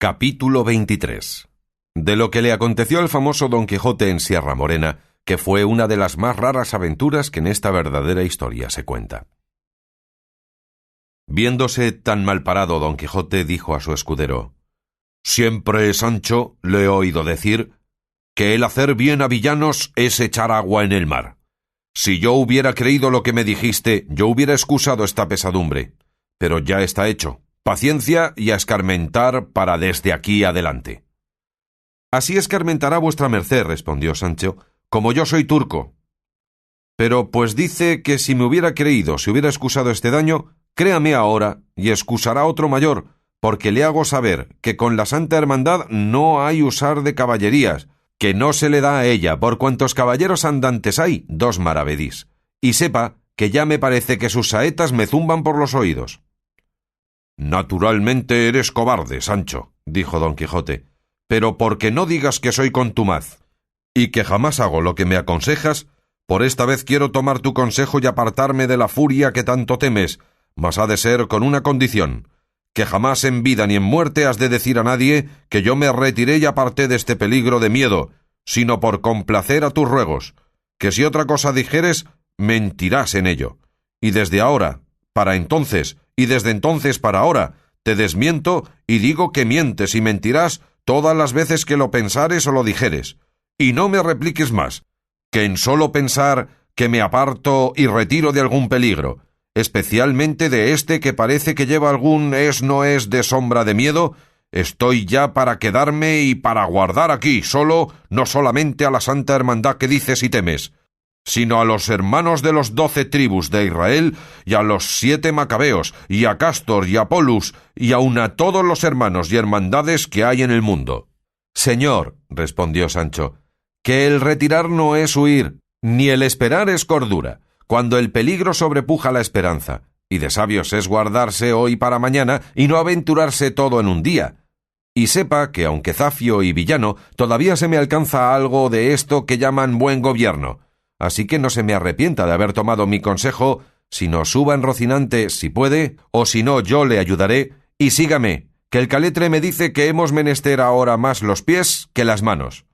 Capítulo 23. De lo que le aconteció al famoso Don Quijote en Sierra Morena, que fue una de las más raras aventuras que en esta verdadera historia se cuenta. Viéndose tan mal parado Don Quijote, dijo a su escudero: «Siempre, Sancho, le he oído decir que el hacer bien a villanos es echar agua en el mar. Si yo hubiera creído lo que me dijiste, yo hubiera excusado esta pesadumbre. Pero ya está hecho. Paciencia y a escarmentar para desde aquí adelante». «Así escarmentará vuestra merced», respondió Sancho, «como yo soy turco. Pero pues dice que si me hubiera creído, si hubiera excusado este daño, créame ahora y excusará otro mayor, porque le hago saber que con la Santa Hermandad no hay usar de caballerías, que no se le da a ella, por cuantos caballeros andantes hay, 2 maravedís. Y sepa que ya me parece que sus saetas me zumban por los oídos». «Naturalmente eres cobarde, Sancho», dijo Don Quijote, «pero porque no digas que soy contumaz, y que jamás hago lo que me aconsejas, por esta vez quiero tomar tu consejo y apartarme de la furia que tanto temes, mas ha de ser con una condición, que jamás en vida ni en muerte has de decir a nadie que yo me retiré y aparté de este peligro de miedo, sino por complacer a tus ruegos, que si otra cosa dijeres, mentirás en ello. Y desde ahora, para entonces, y desde entonces para ahora, te desmiento y digo que mientes y mentirás todas las veces que lo pensares o lo dijeres. Y no me repliques más, que en solo pensar que me aparto y retiro de algún peligro, especialmente de este que parece que lleva algún no es de sombra de miedo, estoy ya para quedarme y para guardar aquí solo, no solamente a la Santa Hermandad que dices y temes, sino a los hermanos de los 12 tribus de Israel, y a los 7 macabeos, y a Cástor y a Polus, y aun a todos los hermanos y hermandades que hay en el mundo». «Señor», respondió Sancho, «que el retirar no es huir, ni el esperar es cordura, cuando el peligro sobrepuja la esperanza, y de sabios es guardarse hoy para mañana y no aventurarse todo en un día. Y sepa que aunque zafio y villano, todavía se me alcanza algo de esto que llaman buen gobierno. Así que no se me arrepienta de haber tomado mi consejo, sino suba en Rocinante si puede, o si no yo le ayudaré, y sígame, que el caletre me dice que hemos menester ahora más los pies que las manos».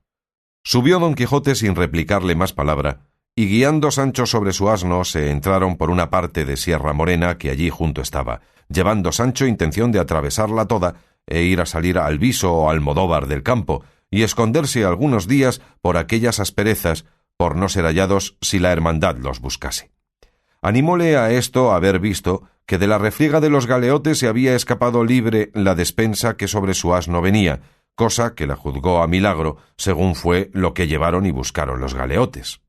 Subió Don Quijote sin replicarle más palabra, y guiando Sancho sobre su asno se entraron por una parte de Sierra Morena que allí junto estaba, llevando Sancho intención de atravesarla toda e ir a salir al Viso o Almodóvar del campo, y esconderse algunos días por aquellas asperezas, por no ser hallados si la hermandad los buscase. Animóle a esto haber visto que de la refriega de los galeotes se había escapado libre la despensa que sobre su asno venía, cosa que la juzgó a milagro, según fue lo que llevaron y buscaron los galeotes.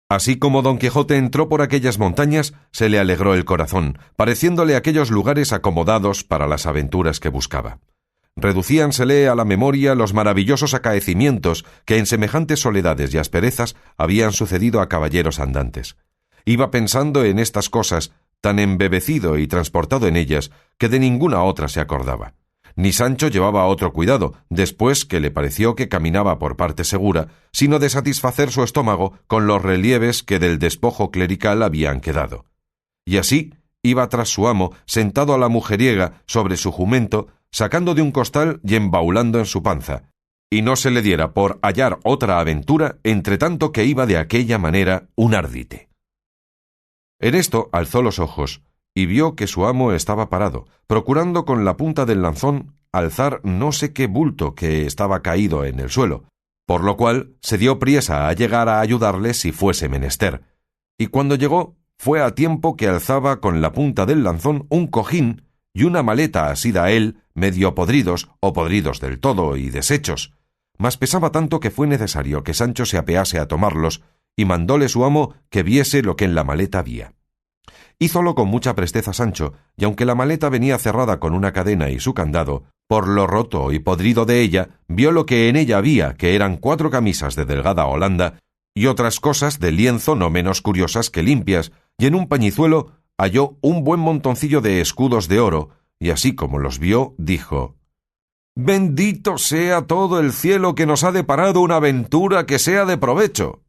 Así como Don Quijote entró por aquellas montañas, se le alegró el corazón, pareciéndole aquellos lugares acomodados para las aventuras que buscaba. Reducíansele a la memoria los maravillosos acaecimientos que en semejantes soledades y asperezas habían sucedido a caballeros andantes. Iba pensando en estas cosas, tan embebecido y transportado en ellas, que de ninguna otra se acordaba. Ni Sancho llevaba otro cuidado, después que le pareció que caminaba por parte segura, sino de satisfacer su estómago con los relieves que del despojo clerical habían quedado. Y así iba tras su amo, sentado a la mujeriega sobre su jumento, sacando de un costal y embaulando en su panza, y no se le diera por hallar otra aventura, entre tanto que iba de aquella manera un ardite. En esto alzó los ojos, y vio que su amo estaba parado, procurando con la punta del lanzón alzar no sé qué bulto que estaba caído en el suelo, por lo cual se dio priesa a llegar a ayudarle si fuese menester, y cuando llegó fue a tiempo que alzaba con la punta del lanzón un cojín y una maleta asida a él, medio podridos o podridos del todo y deshechos, mas pesaba tanto que fue necesario que Sancho se apease a tomarlos, y mandóle su amo que viese lo que en la maleta había. Hízolo con mucha presteza Sancho, y aunque la maleta venía cerrada con una cadena y su candado, por lo roto y podrido de ella, vio lo que en ella había, que eran 4 camisas de delgada holanda, y otras cosas de lienzo no menos curiosas que limpias, y en un pañizuelo halló un buen montoncillo de escudos de oro, y así como los vio, dijo: «Bendito sea todo el cielo que nos ha deparado una aventura que sea de provecho».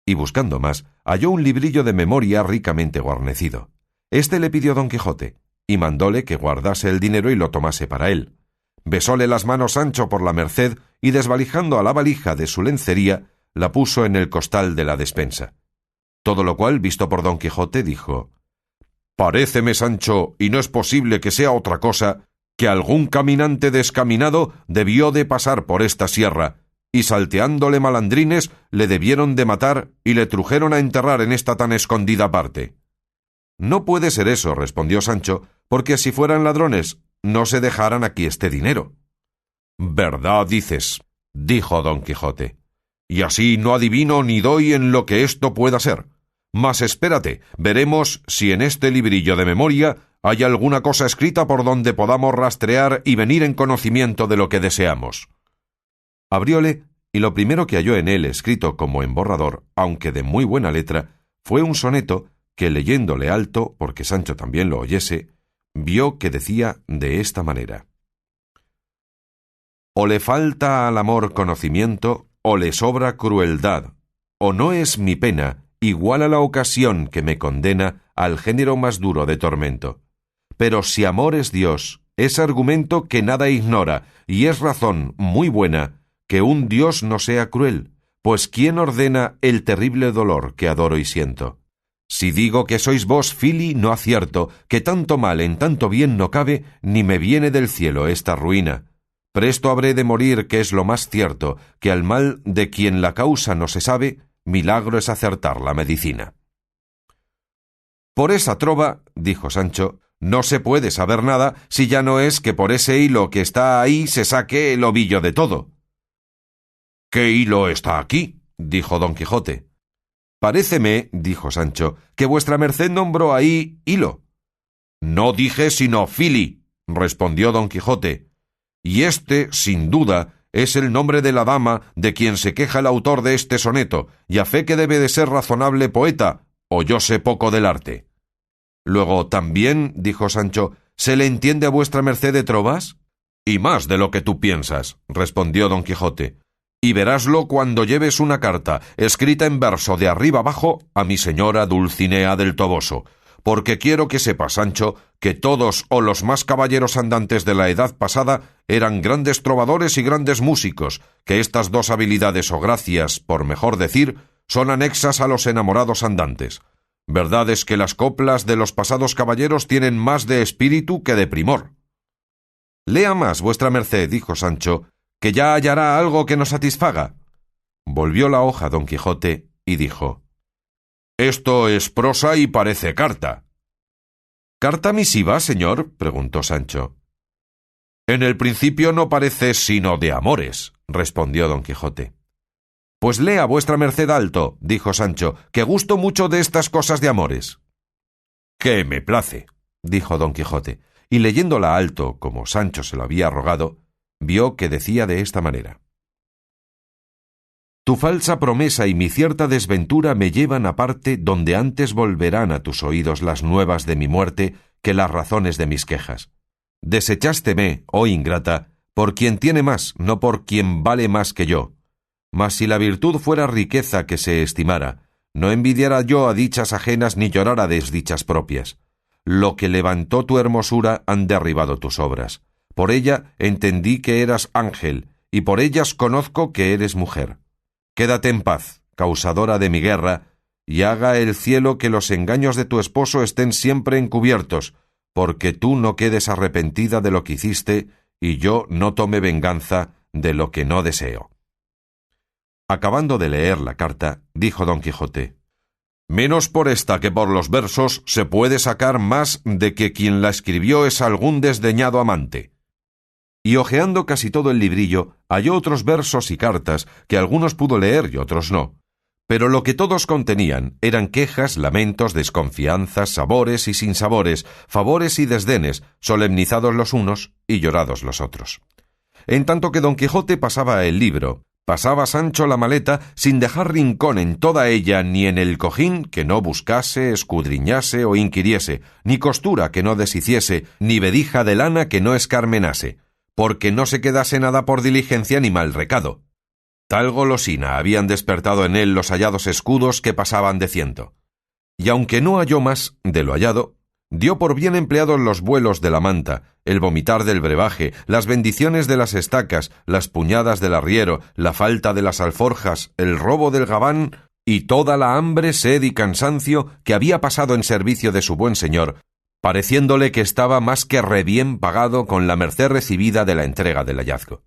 Y buscando más, halló un librillo de memoria ricamente guarnecido. Este le pidió Don Quijote, y mandóle que guardase el dinero y lo tomase para él. Besóle las manos Sancho por la merced y, desvalijando a la valija de su lencería, la puso en el costal de la despensa. Todo lo cual, visto por Don Quijote, dijo: «Paréceme, Sancho, y no es posible que sea otra cosa, que algún caminante descaminado debió de pasar por esta sierra, y salteándole malandrines le debieron de matar y le trujeron a enterrar en esta tan escondida parte». «No puede ser eso», respondió Sancho, «porque si fueran ladrones, no se dejaran aquí este dinero». «Verdad dices», dijo Don Quijote, «y así no adivino ni doy en lo que esto pueda ser. Mas espérate, veremos si en este librillo de memoria hay alguna cosa escrita por donde podamos rastrear y venir en conocimiento de lo que deseamos». Abrióle, y lo primero que halló en él, escrito como en borrador, aunque de muy buena letra, fue un soneto que, leyéndole alto, porque Sancho también lo oyese, vio que decía de esta manera: «O le falta al amor conocimiento, o le sobra crueldad, o no es mi pena igual a la ocasión que me condena al género más duro de tormento. Pero si amor es Dios, es argumento que nada ignora, y es razón muy buena que un Dios no sea cruel, pues ¿quién ordena el terrible dolor que adoro y siento? Si digo que sois vos, Fili, no acierto, que tanto mal en tanto bien no cabe, ni me viene del cielo esta ruina. Presto habré de morir, que es lo más cierto, que al mal de quien la causa no se sabe, milagro es acertar la medicina». «Por esa trova», dijo Sancho, «no se puede saber nada, si ya no es que por ese hilo que está ahí se saque el ovillo de todo». «¿Qué hilo está aquí?», dijo Don Quijote. «Paréceme», dijo Sancho, «que vuestra merced nombró ahí hilo». «No dije sino Fili», respondió Don Quijote, «y este, sin duda, es el nombre de la dama de quien se queja el autor de este soneto, y a fe que debe de ser razonable poeta, o yo sé poco del arte». «Luego también», dijo Sancho, «¿se le entiende a vuestra merced de trovas?» «Y más de lo que tú piensas», respondió Don Quijote, «y veráslo cuando lleves una carta, escrita en verso de arriba abajo, a mi señora Dulcinea del Toboso, porque quiero que sepas, Sancho, que todos o los más caballeros andantes de la edad pasada eran grandes trovadores y grandes músicos, que estas dos habilidades o gracias, por mejor decir, son anexas a los enamorados andantes. Verdad es que las coplas de los pasados caballeros tienen más de espíritu que de primor». «Lea más, vuestra merced», dijo Sancho, «que ya hallará algo que nos satisfaga». Volvió la hoja Don Quijote y dijo: «Esto es prosa y parece carta». «¿Carta misiva, señor?», preguntó Sancho. «En el principio no parece sino de amores», respondió Don Quijote. «Pues lea vuestra merced alto», dijo Sancho, «que gusto mucho de estas cosas de amores». «Que me place», dijo Don Quijote, y leyéndola alto, como Sancho se lo había rogado, vio que decía de esta manera: «Tu falsa promesa y mi cierta desventura me llevan a parte donde antes volverán a tus oídos las nuevas de mi muerte que las razones de mis quejas. Desechásteme, oh ingrata, por quien tiene más, no por quien vale más que yo. Mas si la virtud fuera riqueza que se estimara, no envidiara yo a dichas ajenas ni llorara desdichas propias. Lo que levantó tu hermosura han derribado tus obras. Por ella entendí que eras ángel, y por ellas conozco que eres mujer. Quédate en paz, causadora de mi guerra, y haga el cielo que los engaños de tu esposo estén siempre encubiertos, porque tú no quedes arrepentida de lo que hiciste, y yo no tome venganza de lo que no deseo». Acabando de leer la carta, dijo Don Quijote: «Menos por esta que por los versos se puede sacar más de que quien la escribió es algún desdeñado amante». Y hojeando casi todo el librillo, halló otros versos y cartas que algunos pudo leer y otros no. Pero lo que todos contenían eran quejas, lamentos, desconfianzas, sabores y sinsabores, favores y desdenes, solemnizados los unos y llorados los otros. En tanto que Don Quijote pasaba el libro, pasaba Sancho la maleta sin dejar rincón en toda ella, ni en el cojín que no buscase, escudriñase o inquiriese, ni costura que no deshiciese, ni vedija de lana que no escarmenase, porque no se quedase nada por diligencia ni mal recado. Tal golosina habían despertado en él los hallados escudos que pasaban de 100. Y aunque no halló más de lo hallado, dio por bien empleados los vuelos de la manta, el vomitar del brebaje, las bendiciones de las estacas, las puñadas del arriero, la falta de las alforjas, el robo del gabán y toda la hambre, sed y cansancio que había pasado en servicio de su buen señor, pareciéndole que estaba más que rebien pagado con la merced recibida de la entrega del hallazgo.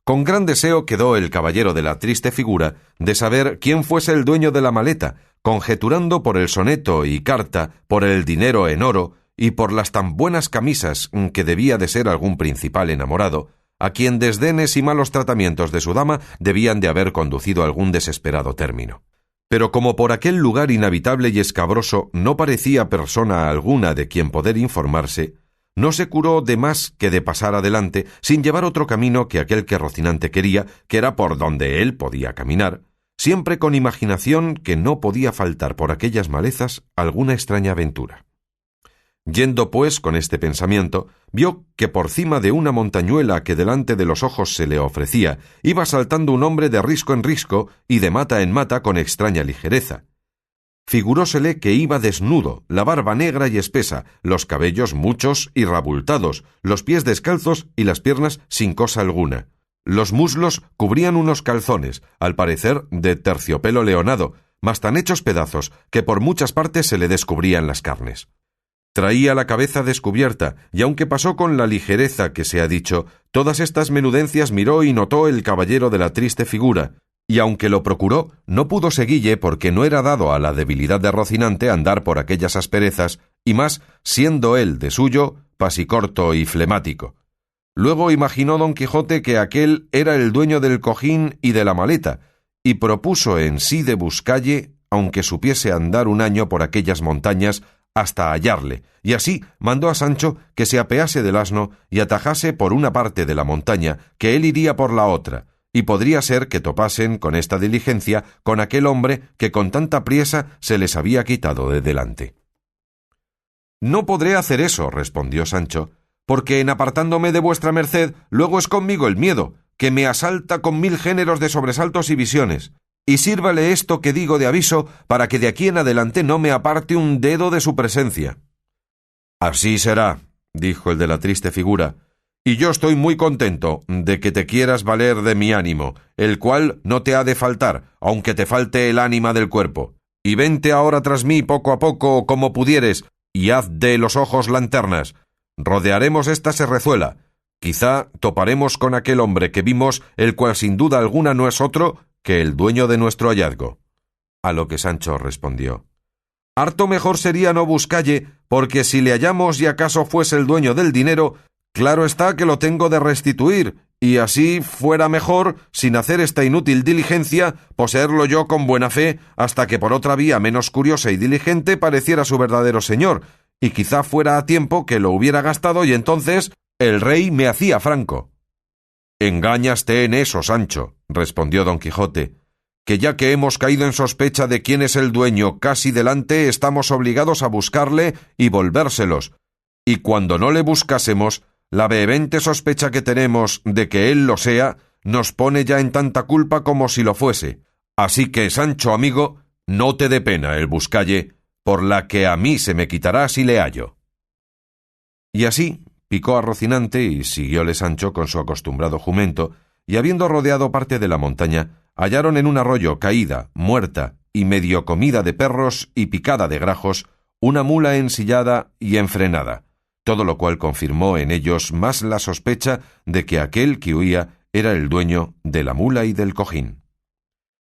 Con gran deseo quedó el caballero de la triste figura de saber quién fuese el dueño de la maleta, conjeturando por el soneto y carta, por el dinero en oro y por las tan buenas camisas que debía de ser algún principal enamorado, a quien desdenes y malos tratamientos de su dama debían de haber conducido a algún desesperado término. Pero como por aquel lugar inhabitable y escabroso no parecía persona alguna de quien poder informarse, no se curó de más que de pasar adelante sin llevar otro camino que aquel que Rocinante quería, que era por donde él podía caminar, siempre con imaginación que no podía faltar por aquellas malezas alguna extraña aventura. Yendo, pues, con este pensamiento, vio que por cima de una montañuela que delante de los ojos se le ofrecía, iba saltando un hombre de risco en risco y de mata en mata con extraña ligereza. Figurósele que iba desnudo, la barba negra y espesa, los cabellos muchos y rabultados, los pies descalzos y las piernas sin cosa alguna. Los muslos cubrían unos calzones, al parecer de terciopelo leonado, mas tan hechos pedazos que por muchas partes se le descubrían las carnes. Traía la cabeza descubierta, y aunque pasó con la ligereza que se ha dicho, todas estas menudencias miró y notó el caballero de la triste figura, y aunque lo procuró, no pudo seguille porque no era dado a la debilidad de Rocinante andar por aquellas asperezas, y más siendo él de suyo pasicorto y flemático. Luego imaginó don Quijote que aquel era el dueño del cojín y de la maleta, y propuso en sí de buscalle, aunque supiese andar un año por aquellas montañas, hasta hallarle, y así mandó a Sancho que se apease del asno y atajase por una parte de la montaña, que él iría por la otra, y podría ser que topasen con esta diligencia con aquel hombre que con tanta priesa se les había quitado de delante. «No podré hacer eso», respondió Sancho, «porque en apartándome de vuestra merced luego es conmigo el miedo, que me asalta con 1000 géneros de sobresaltos y visiones, y sírvale esto que digo de aviso para que de aquí en adelante no me aparte un dedo de su presencia». «Así será», dijo el de la triste figura, «y yo estoy muy contento de que te quieras valer de mi ánimo, el cual no te ha de faltar, aunque te falte el ánima del cuerpo. Y vente ahora tras mí poco a poco como pudieres, y haz de los ojos lanternas. Rodearemos esta serrezuela. Quizá toparemos con aquel hombre que vimos, el cual sin duda alguna no es otro que el dueño de nuestro hallazgo». A lo que Sancho respondió: «Harto mejor sería no buscalle, porque si le hallamos y acaso fuese el dueño del dinero, claro está que lo tengo de restituir, y así fuera mejor, sin hacer esta inútil diligencia, poseerlo yo con buena fe, hasta que por otra vía menos curiosa y diligente pareciera su verdadero señor, y quizá fuera a tiempo que lo hubiera gastado y entonces el rey me hacía franco». «Engáñaste en eso, Sancho», respondió don Quijote, «que ya que hemos caído en sospecha de quién es el dueño casi delante, estamos obligados a buscarle y volvérselos, y cuando no le buscásemos, la vehemente sospecha que tenemos de que él lo sea, nos pone ya en tanta culpa como si lo fuese. Así que, Sancho amigo, no te dé pena el buscalle, por la que a mí se me quitará si le hallo». Y así picó a Rocinante y siguióle Sancho con su acostumbrado jumento, y habiendo rodeado parte de la montaña, hallaron en un arroyo caída, muerta y medio comida de perros y picada de grajos, una mula ensillada y enfrenada, todo lo cual confirmó en ellos más la sospecha de que aquel que huía era el dueño de la mula y del cojín.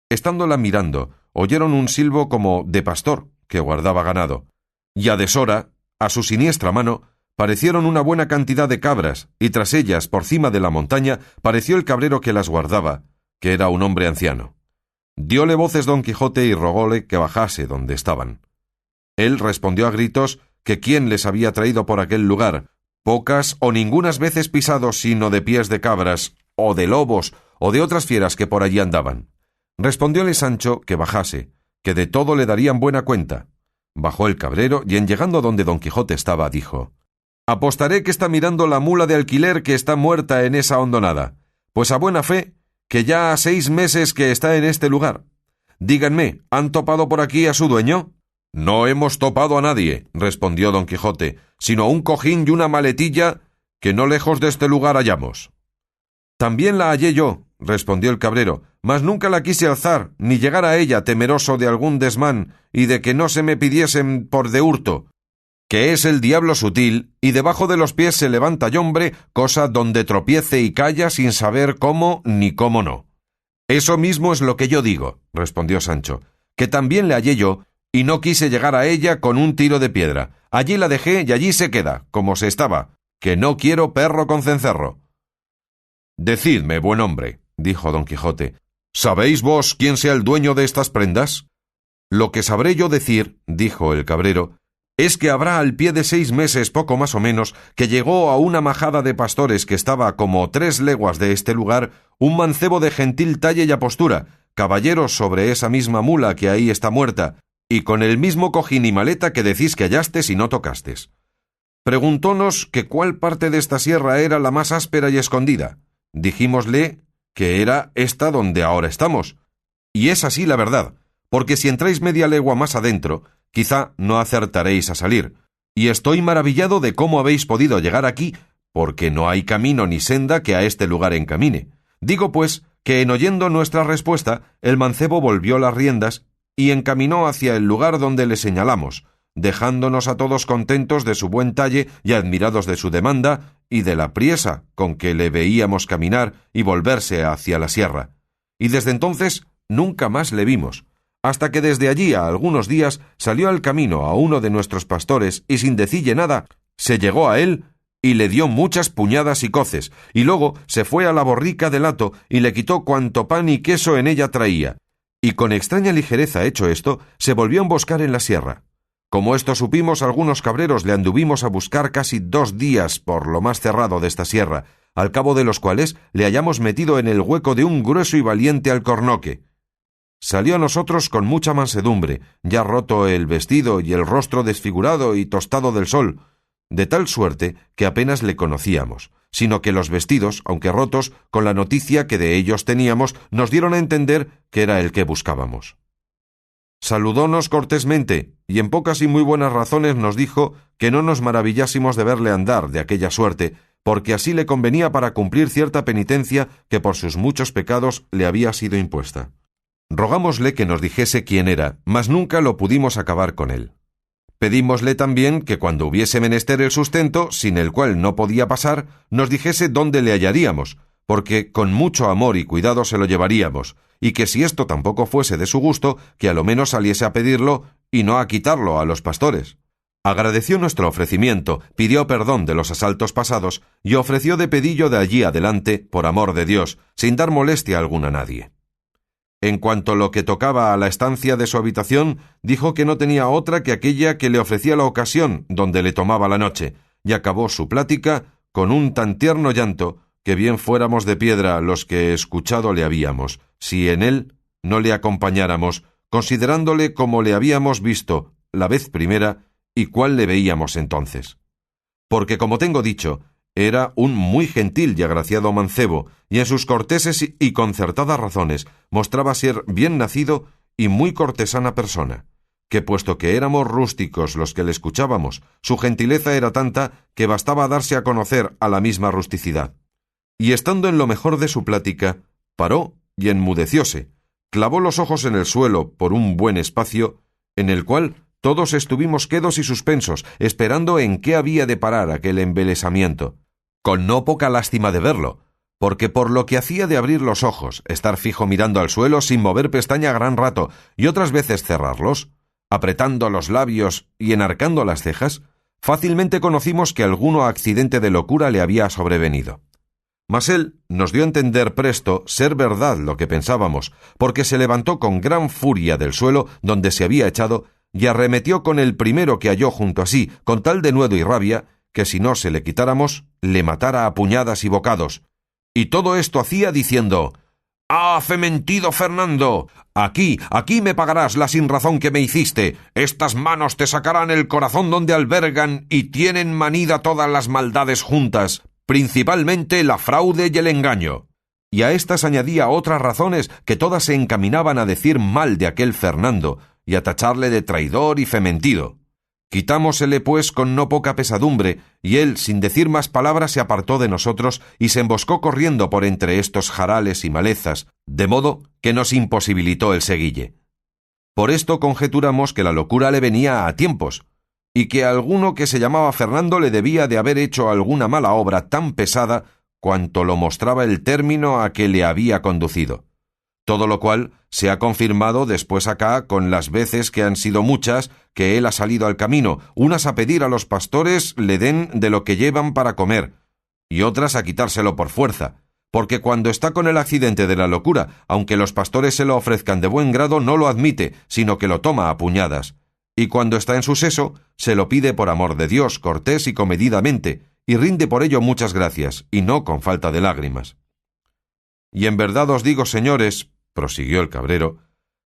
Estándola mirando, oyeron un silbo como de pastor que guardaba ganado, y a deshora, a su siniestra mano, parecieron una buena cantidad de cabras, y tras ellas, por cima de la montaña, pareció el cabrero que las guardaba, que era un hombre anciano. Dióle voces don Quijote y rogóle que bajase donde estaban. Él respondió a gritos que quién les había traído por aquel lugar, pocas o ningunas veces pisados sino de pies de cabras, o de lobos, o de otras fieras que por allí andaban. Respondióle Sancho que bajase, que de todo le darían buena cuenta. Bajó el cabrero y en llegando donde don Quijote estaba, dijo: «Apostaré que está mirando la mula de alquiler que está muerta en esa hondonada, pues a buena fe que ya ha 6 meses que está en este lugar. Díganme, ¿han topado por aquí a su dueño?». No hemos topado a nadie, respondió don Quijote, sino un cojín y una maletilla que no lejos de este lugar hallamos. También la hallé yo, respondió el cabrero, mas nunca la quise alzar, ni llegar a ella, temeroso de algún desmán y de que no se me pidiesen por de hurto, que es el diablo sutil, y debajo de los pies se levanta yombre, cosa donde tropiece y calla sin saber cómo ni cómo no. Eso mismo es lo que yo digo, respondió Sancho, que también le hallé yo, y no quise llegar a ella con un tiro de piedra. Allí la dejé y allí se queda, como se estaba, que no quiero perro con cencerro. Decidme, buen hombre, dijo don Quijote, ¿sabéis vos quién sea el dueño de estas prendas? Lo que sabré yo decir, dijo el cabrero, es que habrá al pie de 6 meses, poco más o menos, que llegó a una majada de pastores que estaba como 3 leguas de este lugar, un mancebo de gentil talle y apostura, caballero sobre esa misma mula que ahí está muerta, y con el mismo cojín y maleta que decís que hallastes y no tocastes. Preguntónos que cuál parte de esta sierra era la más áspera y escondida. Dijímosle que era esta donde ahora estamos. Y es así la verdad, porque si entráis media legua más adentro, quizá no acertaréis a salir. Y estoy maravillado de cómo habéis podido llegar aquí, porque no hay camino ni senda que a este lugar encamine. Digo, pues, que en oyendo nuestra respuesta, el mancebo volvió las riendas y encaminó hacia el lugar donde le señalamos, dejándonos a todos contentos de su buen talle y admirados de su demanda y de la priesa con que le veíamos caminar y volverse hacia la sierra. Y desde entonces nunca más le vimos, hasta que desde allí a algunos días salió al camino a uno de nuestros pastores y sin decille nada, se llegó a él y le dio muchas puñadas y coces, y luego se fue a la borrica del hato y le quitó cuanto pan y queso en ella traía, y con extraña ligereza hecho esto, se volvió a emboscar en la sierra. Como esto supimos, algunos cabreros le anduvimos a buscar casi 2 días por lo más cerrado de esta sierra, al cabo de los cuales le hallamos metido en el hueco de un grueso y valiente alcornoque. Salió a nosotros con mucha mansedumbre, ya roto el vestido y el rostro desfigurado y tostado del sol, de tal suerte que apenas le conocíamos, sino que los vestidos, aunque rotos, con la noticia que de ellos teníamos, nos dieron a entender que era el que buscábamos. Saludónos cortésmente, y en pocas y muy buenas razones nos dijo que no nos maravillásemos de verle andar de aquella suerte, porque así le convenía para cumplir cierta penitencia que por sus muchos pecados le había sido impuesta. Rogámosle que nos dijese quién era, mas nunca lo pudimos acabar con él. Pedímosle también que cuando hubiese menester el sustento, sin el cual no podía pasar, nos dijese dónde le hallaríamos, porque con mucho amor y cuidado se lo llevaríamos, y que si esto tampoco fuese de su gusto, que a lo menos saliese a pedirlo y no a quitarlo a los pastores. Agradeció nuestro ofrecimiento, pidió perdón de los asaltos pasados y ofreció de pedillo de allí adelante, por amor de Dios, sin dar molestia alguna a nadie. En cuanto a lo que tocaba a la estancia de su habitación, dijo que no tenía otra que aquella que le ofrecía la ocasión donde le tomaba la noche, y acabó su plática con un tan tierno llanto que bien fuéramos de piedra los que escuchado le habíamos, si en él no le acompañáramos, considerándole como le habíamos visto la vez primera y cuál le veíamos entonces. Porque, como tengo dicho, era un muy gentil y agraciado mancebo, y en sus corteses y concertadas razones mostraba ser bien nacido y muy cortesana persona, que puesto que éramos rústicos los que le escuchábamos, su gentileza era tanta que bastaba darse a conocer a la misma rusticidad. Y estando en lo mejor de su plática, paró y enmudecióse, clavó los ojos en el suelo por un buen espacio, en el cual todos estuvimos quedos y suspensos, esperando en qué había de parar aquel embelesamiento, con no poca lástima de verlo, porque por lo que hacía de abrir los ojos, estar fijo mirando al suelo sin mover pestaña gran rato y otras veces cerrarlos, apretando los labios y enarcando las cejas, fácilmente conocimos que alguno accidente de locura le había sobrevenido. Mas él nos dio a entender presto ser verdad lo que pensábamos, porque se levantó con gran furia del suelo donde se había echado y arremetió con el primero que halló junto a sí, con tal denuedo y rabia, que si no se le quitáramos, le matara a puñadas y bocados. Y todo esto hacía diciendo: «¡Ah, fementido Fernando! Aquí me pagarás la sinrazón que me hiciste. Estas manos te sacarán el corazón donde albergan y tienen manida todas las maldades juntas, principalmente la fraude y el engaño». Y a estas añadía otras razones que todas se encaminaban a decir mal de aquel Fernando, y a tacharle de traidor y fementido. Quitámosele, pues, con no poca pesadumbre, y él, sin decir más palabras, se apartó de nosotros y se emboscó corriendo por entre estos jarales y malezas, de modo que nos imposibilitó el seguille. Por esto conjeturamos que la locura le venía a tiempos, y que alguno que se llamaba Fernando le debía de haber hecho alguna mala obra tan pesada cuanto lo mostraba el término a que le había conducido. Todo lo cual se ha confirmado después acá con las veces que han sido muchas que él ha salido al camino, unas a pedir a los pastores le den de lo que llevan para comer, y otras a quitárselo por fuerza, porque cuando está con el accidente de la locura, aunque los pastores se lo ofrezcan de buen grado, no lo admite, sino que lo toma a puñadas, y cuando está en su seso, se lo pide por amor de Dios, cortés y comedidamente, y rinde por ello muchas gracias, y no con falta de lágrimas. Y en verdad os digo, señores, prosiguió el cabrero,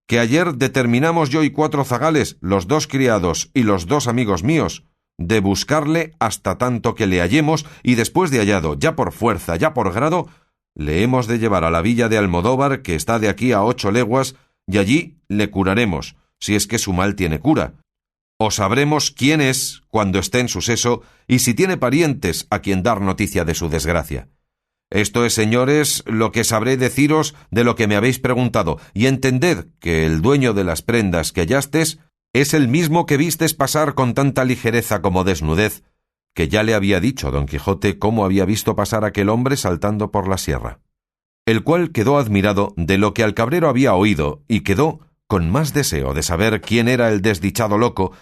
que ayer determinamos yo y 4 zagales, los 2 criados y los 2 amigos míos, de buscarle hasta tanto que le hallemos, y después de hallado, ya por fuerza, ya por grado, le hemos de llevar a la villa de Almodóvar, que está de aquí a 8 leguas, y allí le curaremos, si es que su mal tiene cura. O sabremos quién es cuando esté en su seso, y si tiene parientes a quien dar noticia de su desgracia. Esto es, señores, lo que sabré deciros de lo que me habéis preguntado, y entended que el dueño de las prendas que hallastes es el mismo que vistes pasar con tanta ligereza como desnudez, que ya le había dicho don Quijote cómo había visto pasar aquel hombre saltando por la sierra. El cual quedó admirado de lo que al cabrero había oído, y quedó con más deseo de saber quién era el desdichado loco,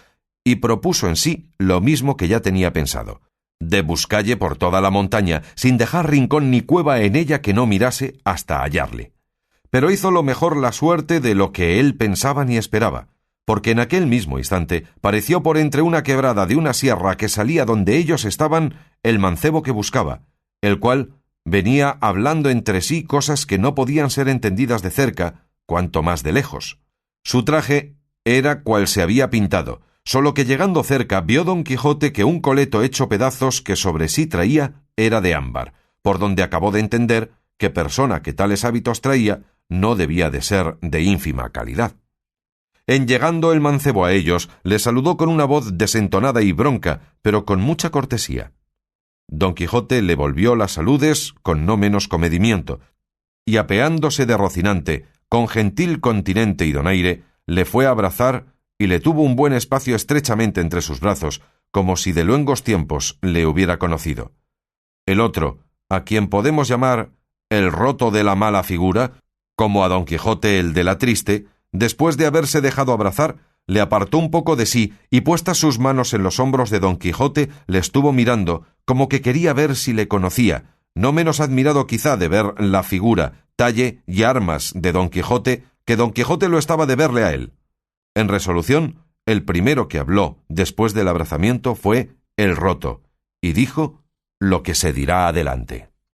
y propuso en sí lo mismo que ya tenía pensado, de buscalle por toda la montaña, sin dejar rincón ni cueva en ella que no mirase hasta hallarle. Pero hizo lo mejor la suerte de lo que él pensaba ni esperaba, porque en aquel mismo instante pareció por entre una quebrada de una sierra que salía donde ellos estaban el mancebo que buscaba, el cual venía hablando entre sí cosas que no podían ser entendidas de cerca, cuanto más de lejos. Su traje era cual se había pintado, solo que llegando cerca vio don Quijote que un coleto hecho pedazos que sobre sí traía era de ámbar, por donde acabó de entender que persona que tales hábitos traía no debía de ser de ínfima calidad. En llegando el mancebo a ellos, le saludó con una voz desentonada y bronca, pero con mucha cortesía. Don Quijote le volvió las saludes con no menos comedimiento, y apeándose de Rocinante, con gentil continente y donaire, le fue a abrazar y le tuvo un buen espacio estrechamente entre sus brazos, como si de luengos tiempos le hubiera conocido. El otro, a quien podemos llamar el roto de la mala figura, como a don Quijote el de la triste, después de haberse dejado abrazar, le apartó un poco de sí y puestas sus manos en los hombros de don Quijote, le estuvo mirando, como que quería ver si le conocía, no menos admirado quizá de ver la figura, talle y armas de don Quijote, que don Quijote lo estaba de verle a él. En resolución, el primero que habló después del abrazamiento fue el roto, y dijo lo que se dirá adelante.